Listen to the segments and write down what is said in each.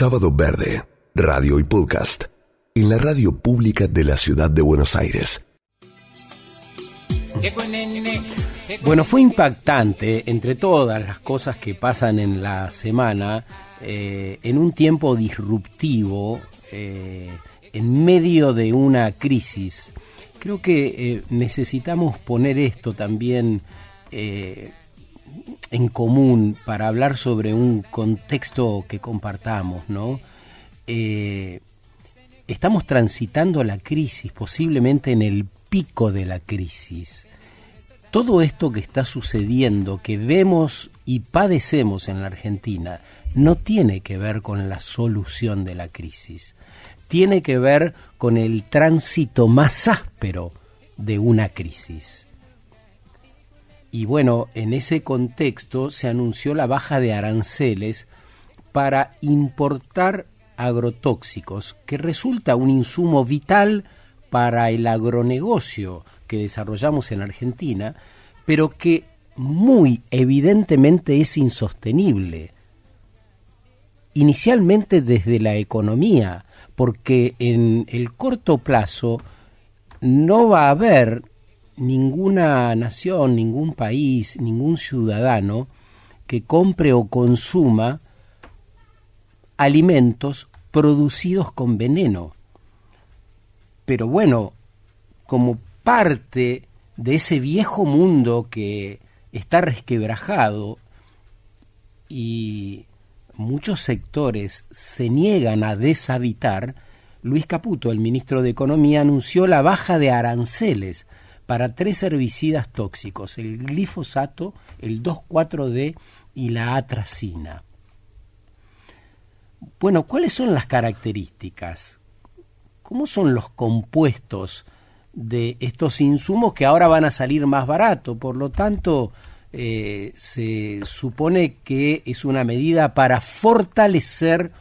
Sábado Verde, radio y podcast, en la radio pública de la ciudad de Buenos Aires. Bueno, fue impactante, entre todas las cosas que pasan en la semana, en un tiempo disruptivo, en medio de una crisis. Creo que necesitamos poner esto también en común para hablar sobre un contexto que compartamos, ¿no? Estamos transitando la crisis, posiblemente en el pico de la crisis. Todo esto que está sucediendo, que vemos y padecemos en la Argentina, no tiene que ver con la solución de la crisis. Tiene que ver con el tránsito más áspero de una crisis. Y bueno, en ese contexto se anunció la baja de aranceles para importar agrotóxicos, que resulta un insumo vital para el agronegocio que desarrollamos en Argentina, pero que muy evidentemente es insostenible. Inicialmente desde la economía, porque en el corto plazo no va a haber ninguna nación, ningún país, ningún ciudadano que compre o consuma alimentos producidos con veneno. Pero bueno, como parte de ese viejo mundo que está resquebrajado y muchos sectores se niegan a deshabitar, Luis Caputo, el ministro de Economía, anunció la baja de aranceles para 3 herbicidas tóxicos, el glifosato, el 2,4-D y la atracina. Bueno, ¿cuáles son las características? ¿Cómo son los compuestos de estos insumos que ahora van a salir más baratos? Por lo tanto, se supone que es una medida para fortalecer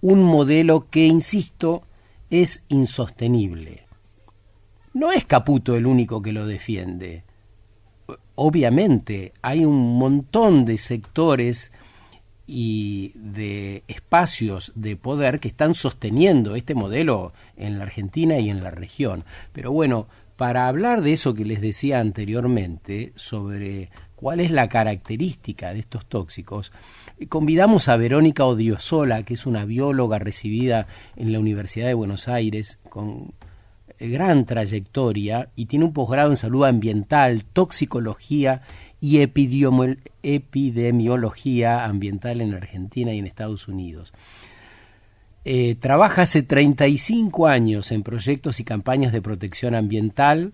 un modelo que, insisto, es insostenible. No es Caputo el único que lo defiende. Obviamente hay un montón de sectores y de espacios de poder que están sosteniendo este modelo en la Argentina y en la región. Pero bueno, para hablar de eso que les decía anteriormente, sobre cuál es la característica de estos tóxicos, convidamos a Verónica Odriozola, que es una bióloga recibida en la Universidad de Buenos Aires, con gran trayectoria, y tiene un posgrado en salud ambiental, toxicología y epidemiología ambiental en Argentina y en Estados Unidos. Trabaja hace 35 años en proyectos y campañas de protección ambiental.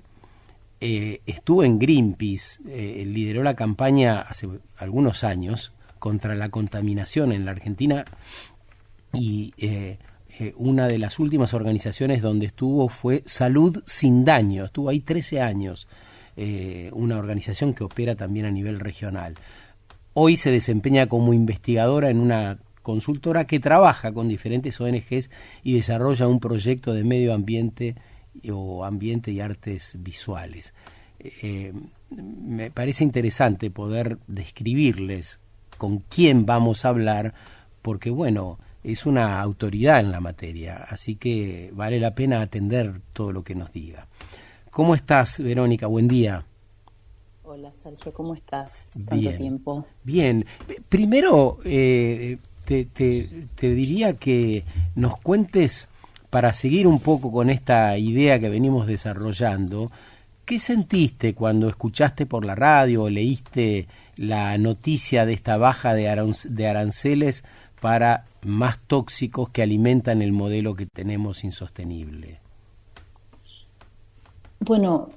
Estuvo en Greenpeace, lideró la campaña hace algunos años contra la contaminación en la Argentina, y una de las últimas organizaciones donde estuvo fue Salud Sin Daño. Estuvo ahí 13 años, una organización que opera también a nivel regional. Hoy se desempeña como investigadora en una consultora que trabaja con diferentes ONGs y desarrolla un proyecto de medio ambiente o ambiente y artes visuales. Me parece interesante poder describirles con quién vamos a hablar, porque bueno, es una autoridad en la materia, así que vale la pena atender todo lo que nos diga. ¿Cómo estás, Verónica? Buen día. Hola, Sergio, ¿cómo estás? Bien. Tanto tiempo. Bien. Primero, te diría que nos cuentes, para seguir un poco con esta idea que venimos desarrollando, ¿qué sentiste cuando escuchaste por la radio o leíste la noticia de esta baja de aranceles para más tóxicos que alimentan el modelo que tenemos insostenible? Bueno,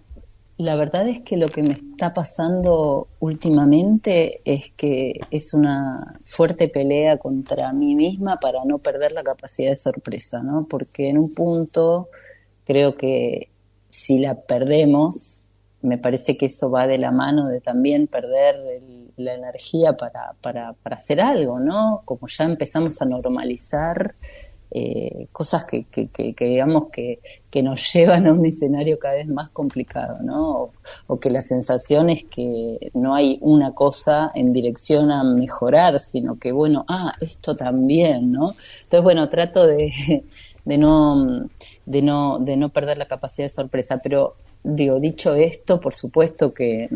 la verdad es que lo que me está pasando últimamente es que es una fuerte pelea contra mí misma para no perder la capacidad de sorpresa, ¿no? Porque en un punto creo que si la perdemos, me parece que eso va de la mano de también perder la energía para hacer algo, ¿no? Como ya empezamos a normalizar cosas que digamos que nos llevan a un escenario cada vez más complicado, ¿no? O que la sensación es que no hay una cosa en dirección a mejorar, sino que, bueno, esto también, ¿no? Entonces, bueno, trato de no perder la capacidad de sorpresa, pero digo, dicho esto, por supuesto que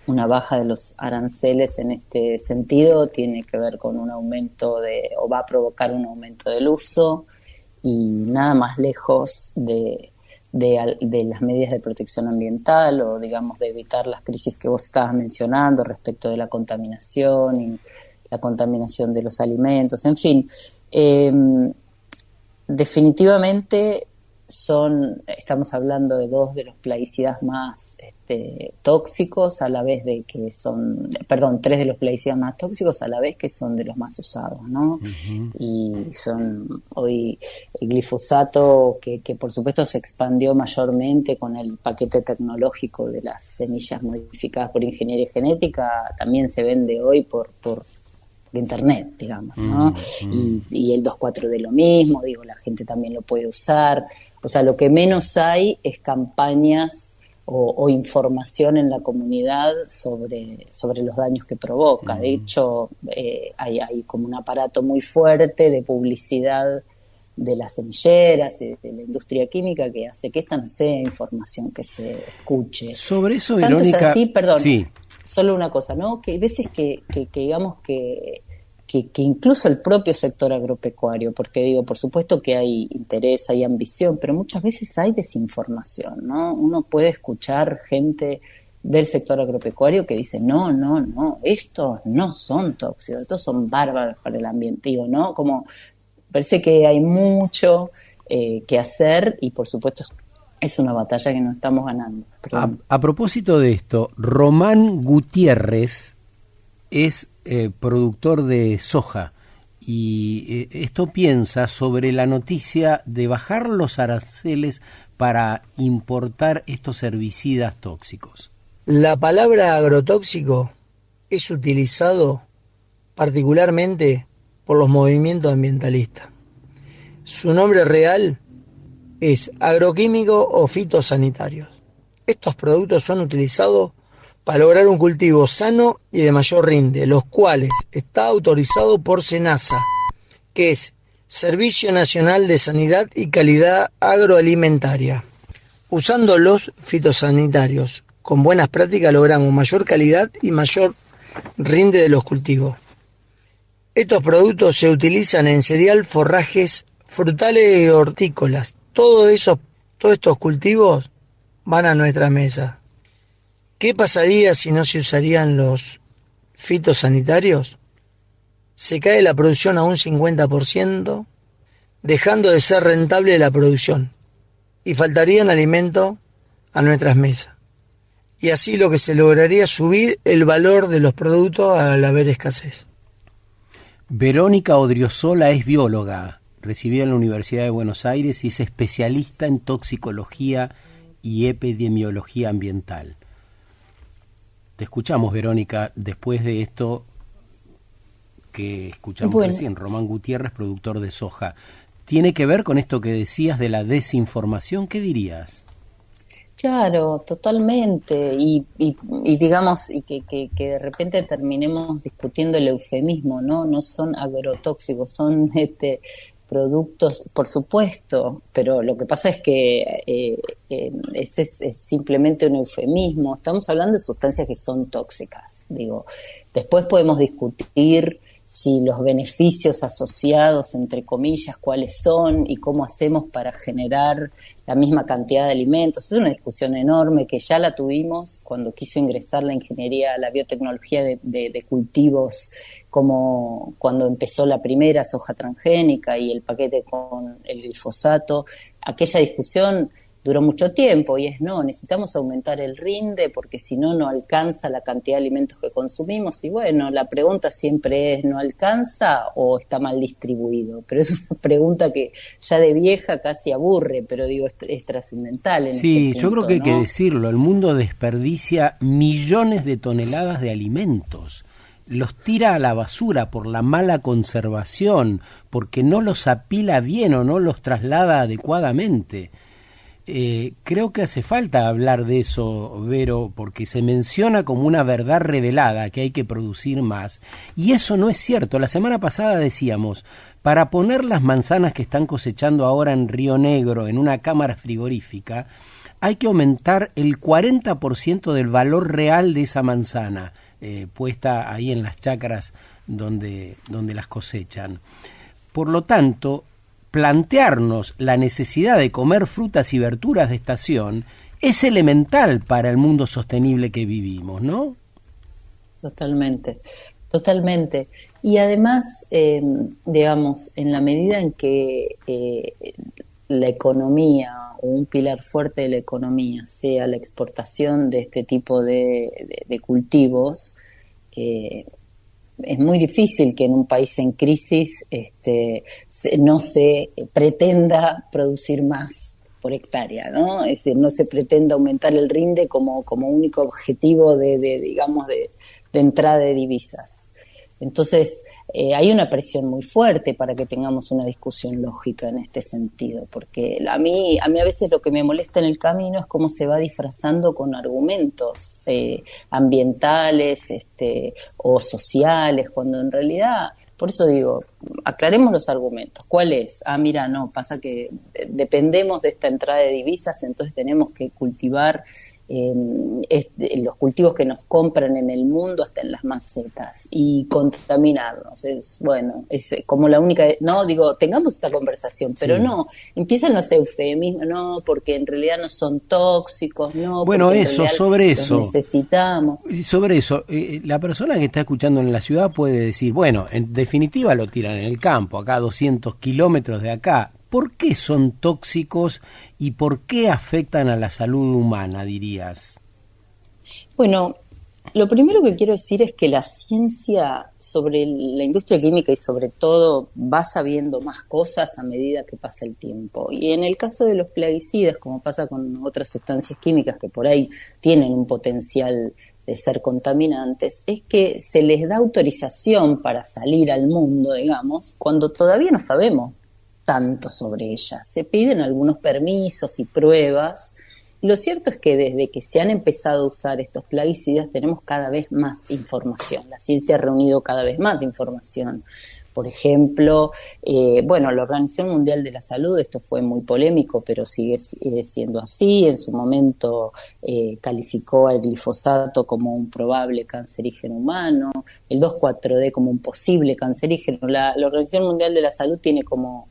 una baja de los aranceles en este sentido tiene que ver con un aumento o va a provocar un aumento del uso, y nada más lejos de las medidas de protección ambiental, o digamos de evitar las crisis que vos estabas mencionando respecto de la contaminación y la contaminación de los alimentos, en fin. Definitivamente estamos hablando de dos de los plaguicidas más tóxicos, a la vez de que tres de los plaguicidas más tóxicos a la vez que son de los más usados, ¿no? Uh-huh. Y son hoy el glifosato, que por supuesto se expandió mayormente con el paquete tecnológico de las semillas modificadas por ingeniería genética, también se vende hoy por internet, digamos, ¿no? Y el 2,4 de lo mismo, digo, la gente también lo puede usar. O sea, lo que menos hay es campañas o información en la comunidad sobre los daños que provoca. De hecho, hay como un aparato muy fuerte de publicidad de las semilleras y de la industria química que hace que esta no sea información que se escuche. Sobre eso, Tanto Verónica... es así, perdón, sí. Solo una cosa, ¿no? Que hay veces que digamos que incluso el propio sector agropecuario, porque digo, por supuesto que hay interés, hay ambición, pero muchas veces hay desinformación, ¿no? Uno puede escuchar gente del sector agropecuario que dice, no, estos no son tóxicos, estos son bárbaros para el ambiente, digo, ¿no? Como parece que hay mucho que hacer, y por supuesto es una batalla que no estamos ganando. A propósito de esto, Román Gutiérrez es productor de soja, y esto piensa sobre la noticia de bajar los aranceles para importar estos herbicidas tóxicos. La palabra agrotóxico es utilizado particularmente por los movimientos ambientalistas. Su nombre real es agroquímico o fitosanitarios. Estos productos son utilizados para lograr un cultivo sano y de mayor rinde, los cuales está autorizado por SENASA, que es Servicio Nacional de Sanidad y Calidad Agroalimentaria. Usando los fitosanitarios con buenas prácticas logramos mayor calidad y mayor rinde de los cultivos. Estos productos se utilizan en cereal, forrajes, frutales y hortícolas. Todos estos cultivos van a nuestra mesa. ¿Qué pasaría si no se usarían los fitosanitarios? Se cae la producción a un 50%, dejando de ser rentable la producción, y faltarían alimentos a nuestras mesas. Y así lo que se lograría es subir el valor de los productos al haber escasez. Verónica Odriozola es bióloga, recibida en la Universidad de Buenos Aires, y es especialista en toxicología y epidemiología ambiental. Te escuchamos, Verónica, después de esto que escuchamos recién, Román Gutiérrez, productor de soja. ¿Tiene que ver con esto que decías de la desinformación? ¿Qué dirías? Claro, totalmente, y digamos, y que de repente terminemos discutiendo el eufemismo, ¿no? No son agrotóxicos, son productos, por supuesto, pero lo que pasa es que ese es simplemente un eufemismo. Estamos hablando de sustancias que son tóxicas. Digo, después podemos discutir si los beneficios asociados, entre comillas, cuáles son y cómo hacemos para generar la misma cantidad de alimentos. Es una discusión enorme que ya la tuvimos cuando quiso ingresar la ingeniería, la biotecnología de cultivos, como cuando empezó la primera soja transgénica y el paquete con el glifosato. Aquella discusión duró mucho tiempo y necesitamos aumentar el rinde porque si no, no alcanza la cantidad de alimentos que consumimos. Y bueno, la pregunta siempre es, ¿no alcanza o está mal distribuido? Pero es una pregunta que ya de vieja casi aburre, pero digo, es trascendental. Sí, yo creo que hay que decirlo, el mundo desperdicia millones de toneladas de alimentos los tira a la basura por la mala conservación, porque no los apila bien o no los traslada adecuadamente. Creo que hace falta hablar de eso, Vero, porque se menciona como una verdad revelada que hay que producir más, y eso no es cierto. La semana pasada decíamos, para poner las manzanas que están cosechando ahora en Río Negro en una cámara frigorífica, hay que aumentar el 40% del valor real de esa manzana, puesta ahí en las chacras donde las cosechan. Por lo tanto, plantearnos la necesidad de comer frutas y verduras de estación es elemental para el mundo sostenible que vivimos, ¿no? Totalmente, totalmente. Y además, digamos, en la medida en que la economía o un pilar fuerte de la economía sea la exportación de este tipo de cultivos, es muy difícil que en un país en crisis no se pretenda producir más por hectárea, ¿no? Es decir, no se pretenda aumentar el rinde como único objetivo de entrada de divisas. Entonces, hay una presión muy fuerte para que tengamos una discusión lógica en este sentido, porque a mí a veces lo que me molesta en el camino es cómo se va disfrazando con argumentos ambientales o sociales, cuando en realidad, por eso digo, aclaremos los argumentos. ¿Cuál es? Mira, no, pasa que dependemos de esta entrada de divisas, entonces tenemos que cultivar los cultivos que nos compran en el mundo hasta en las macetas y contaminarnos. Es como la única, no digo, tengamos esta conversación, pero sí. No, empiezan los eufemismos, no, porque en realidad no son tóxicos, no, bueno, porque eso, sobre los eso necesitamos. Sobre eso, la persona que está escuchando en la ciudad puede decir, bueno, en definitiva lo tiran en el campo, acá a 200 kilómetros de acá. ¿Por qué son tóxicos y por qué afectan a la salud humana, dirías? Bueno, lo primero que quiero decir es que la ciencia sobre la industria química y sobre todo va sabiendo más cosas a medida que pasa el tiempo. Y en el caso de los plaguicidas, como pasa con otras sustancias químicas que por ahí tienen un potencial de ser contaminantes, es que se les da autorización para salir al mundo, digamos, cuando todavía no sabemos tanto sobre ellas. Se piden algunos permisos y pruebas. Y lo cierto es que desde que se han empezado a usar estos plaguicidas tenemos cada vez más información. La ciencia ha reunido cada vez más información. Por ejemplo, la Organización Mundial de la Salud, esto fue muy polémico, pero sigue siendo así. En su momento calificó al glifosato como un probable cancerígeno humano, el 2,4-D como un posible cancerígeno. La Organización Mundial de la Salud tiene como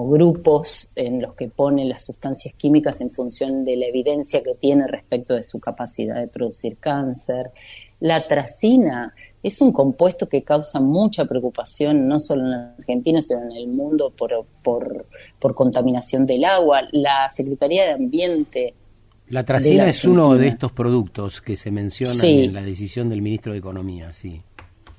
grupos en los que pone las sustancias químicas en función de la evidencia que tiene respecto de su capacidad de producir cáncer. La atracina es un compuesto que causa mucha preocupación, no solo en Argentina, sino en el mundo por contaminación del agua. La Secretaría de Ambiente... La atracina es uno de estos productos que se mencionan en la decisión del ministro de Economía, sí.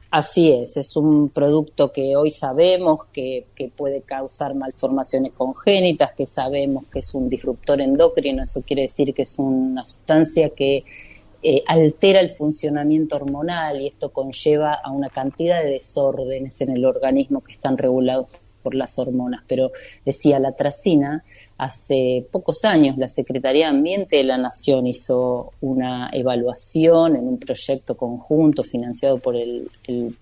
Así es un producto que hoy sabemos que puede causar malformaciones congénitas, que sabemos que es un disruptor endocrino, eso quiere decir que es una sustancia que altera el funcionamiento hormonal y esto conlleva a una cantidad de desórdenes en el organismo que están regulados por las hormonas. Pero decía la atracina, hace pocos años la Secretaría de Ambiente de la Nación hizo una evaluación en un proyecto conjunto financiado por el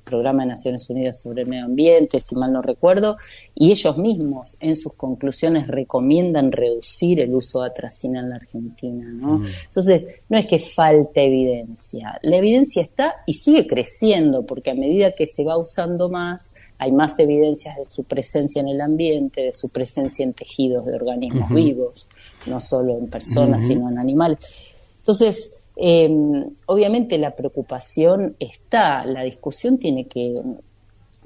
Programa de Naciones Unidas sobre el Medio Ambiente, si mal no recuerdo, y ellos mismos en sus conclusiones recomiendan reducir el uso de atracina en la Argentina, ¿no? Entonces, no es que falte evidencia, la evidencia está y sigue creciendo, porque a medida que se va usando más, hay más evidencias de su presencia en el ambiente, de su presencia en tejidos de organismos vivos, no solo en personas, sino en animales. Entonces, obviamente la preocupación está, la discusión tiene que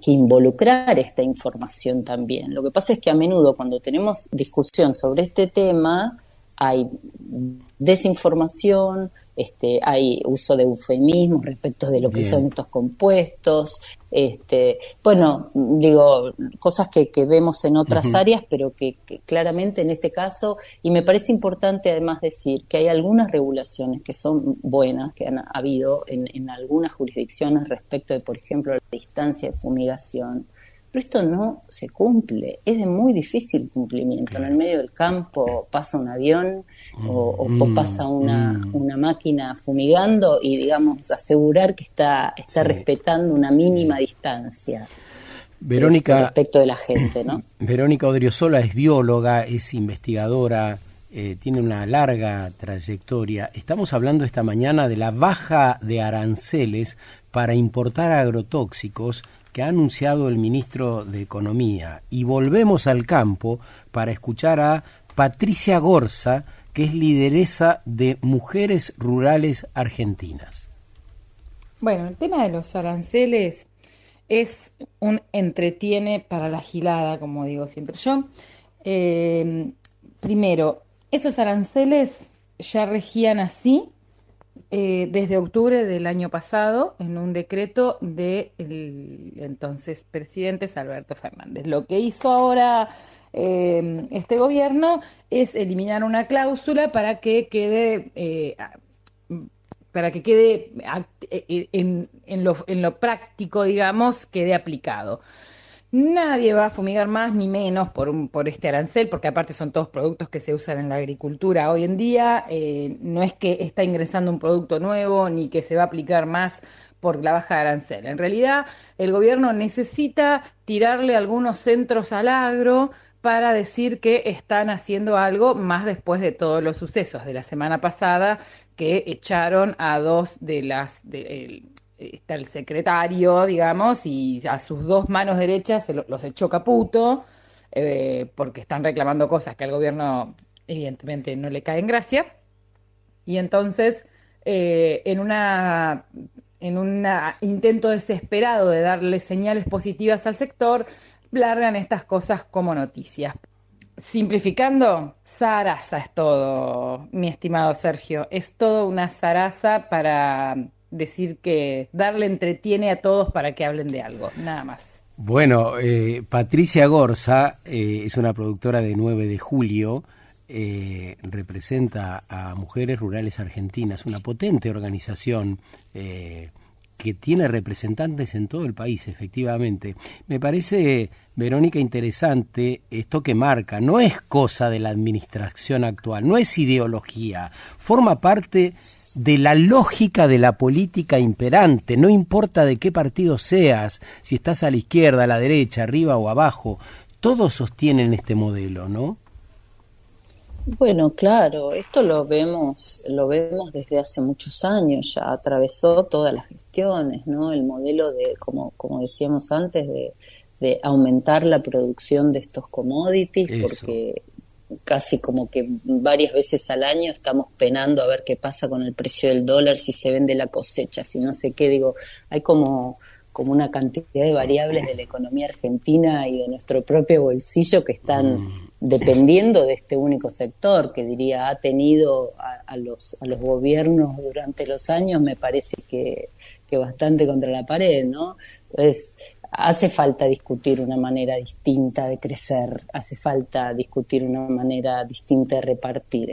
involucrar esta información también. Lo que pasa es que a menudo cuando tenemos discusión sobre este tema hay desinformación, hay uso de eufemismos respecto de lo que son estos compuestos, bueno, digo, cosas que vemos en otras áreas, pero que claramente en este caso, y me parece importante además decir que hay algunas regulaciones que son buenas, que han habido en algunas jurisdicciones respecto de, por ejemplo, la distancia de fumigación, pero esto no se cumple, es de muy difícil cumplimiento. En el medio del campo pasa un avión o pasa una máquina fumigando y, digamos, asegurar que está respetando una mínima distancia. Verónica, respecto de la gente, ¿no? Verónica Odriozola es bióloga, es investigadora, tiene una larga trayectoria. Estamos hablando esta mañana de la baja de aranceles para importar agrotóxicos que ha anunciado el ministro de Economía. Y volvemos al campo para escuchar a Patricia Gorza, que es lideresa de Mujeres Rurales Argentinas. Bueno, el tema de los aranceles es un entretiene para la gilada, como digo siempre yo. Primero, esos aranceles ya regían así desde octubre del año pasado en un decreto del entonces presidente Alberto Fernández. Lo que hizo ahora este gobierno es eliminar una cláusula para que quede en lo práctico, digamos, quede aplicado. Nadie va a fumigar más ni menos por este arancel, porque aparte son todos productos que se usan en la agricultura hoy en día. No es que está ingresando un producto nuevo ni que se va a aplicar más por la baja de arancel. En realidad, el gobierno necesita tirarle algunos centros al agro para decir que están haciendo algo, más después de todos los sucesos de la semana pasada que echaron a dos está el secretario, digamos, y a sus dos manos derechas los echó Caputo, porque están reclamando cosas que al gobierno evidentemente no le caen en gracia. Y entonces, en un intento desesperado de darle señales positivas al sector, largan estas cosas como noticias. Simplificando, zaraza es todo, mi estimado Sergio, es todo una zaraza para decir que darle entretiene a todos para que hablen de algo, nada más. Bueno, Patricia Gorza es una productora de 9 de julio, representa a Mujeres Rurales Argentinas, una potente organización que tiene representantes en todo el país, efectivamente. Me parece, Verónica, interesante esto que marca. No es cosa de la administración actual, no es ideología, forma parte de la lógica de la política imperante. No importa de qué partido seas, si estás a la izquierda, a la derecha, arriba o abajo, todos sostienen este modelo, ¿no? Bueno, claro, esto lo vemos desde hace muchos años, ya atravesó todas las gestiones, ¿no? El modelo de, como decíamos antes, de aumentar la producción de estos commodities, Eso. Porque casi como que varias veces al año estamos penando a ver qué pasa con el precio del dólar, si se vende la cosecha, si no sé qué, digo, hay como una cantidad de variables de la economía argentina y de nuestro propio bolsillo que están dependiendo de este único sector, que diría ha tenido a los gobiernos durante los años, me parece que bastante contra la pared, ¿no? Entonces, hace falta discutir una manera distinta de crecer, hace falta discutir una manera distinta de repartir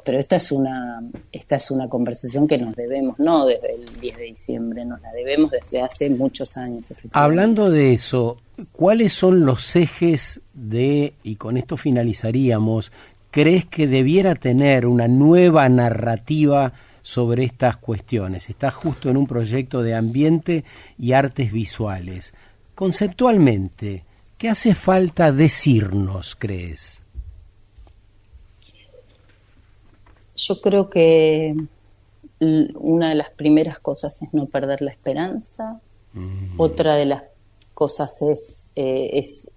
pero esta es una conversación que nos debemos, no desde el 10 de diciembre, nos la debemos desde hace muchos años. Hablando de eso, ¿cuáles son los ejes y con esto finalizaríamos, crees que debiera tener una nueva narrativa sobre estas cuestiones? Estás justo en un proyecto de ambiente y artes visuales. Conceptualmente, ¿qué hace falta decirnos, crees? Yo creo que una de las primeras cosas es no perder la esperanza. Otra de las cosas es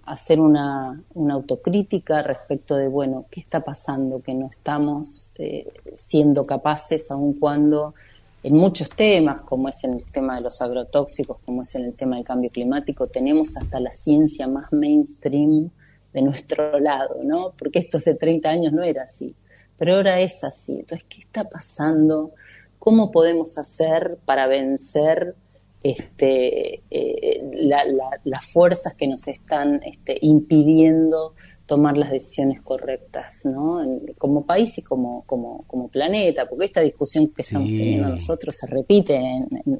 hacer una autocrítica respecto de, bueno, ¿qué está pasando? Que no estamos siendo capaces, aun cuando en muchos temas, como es en el tema de los agrotóxicos, como es en el tema del cambio climático, tenemos hasta la ciencia más mainstream de nuestro lado, ¿no? Porque esto hace 30 años no era así, pero ahora es así. Entonces, ¿qué está pasando cómo podemos hacer para vencer las fuerzas que nos están impidiendo tomar las decisiones correctas, ¿no? Como país y como planeta, porque esta discusión que estamos teniendo nosotros se repite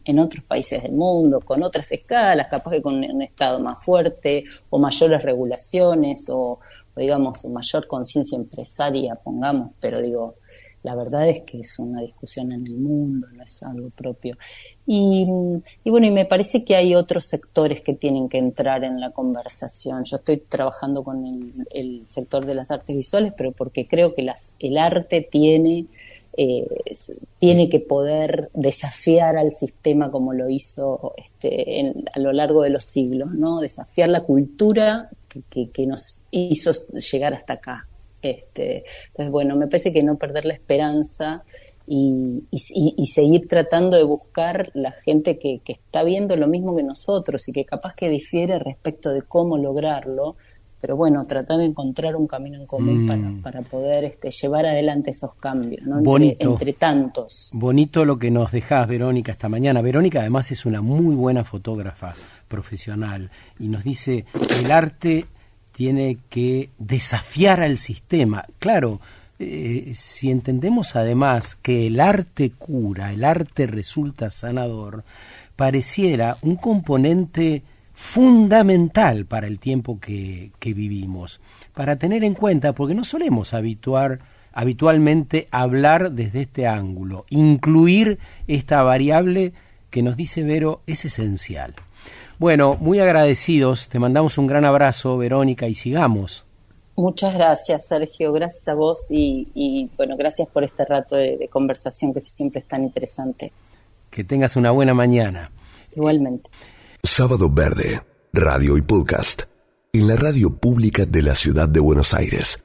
en otros países del mundo, con otras escalas, capaz que con un Estado más fuerte, o mayores regulaciones, o digamos, mayor conciencia empresaria, pongamos, pero digo, la verdad es que es una discusión en el mundo, no es algo propio. Y bueno, y me parece que hay otros sectores que tienen que entrar en la conversación. Yo estoy trabajando con el sector de las artes visuales, pero porque creo que el arte tiene que poder desafiar al sistema como lo hizo a lo largo de los siglos, ¿no? Desafiar la cultura que nos hizo llegar hasta acá. Entonces, bueno, me parece que no perder la esperanza y seguir tratando de buscar la gente que está viendo lo mismo que nosotros y que capaz que difiere respecto de cómo lograrlo, pero bueno, tratar de encontrar un camino en común para poder llevar adelante esos cambios, ¿no? Entre tantos. Bonito lo que nos dejás, Verónica, esta mañana. Verónica además es una muy buena fotógrafa profesional y nos dice que el arte tiene que desafiar al sistema. Claro, si entendemos además que el arte cura, el arte resulta sanador, pareciera un componente fundamental para el tiempo que vivimos, para tener en cuenta, porque no solemos habitualmente hablar desde este ángulo, incluir esta variable que nos dice Vero es esencial. Bueno, muy agradecidos, te mandamos un gran abrazo, Verónica, y sigamos. Muchas gracias, Sergio, gracias a vos y bueno, gracias por este rato de conversación que siempre es tan interesante. Que tengas una buena mañana. Igualmente. Sábado Verde, radio y podcast, en la radio pública de la Ciudad de Buenos Aires.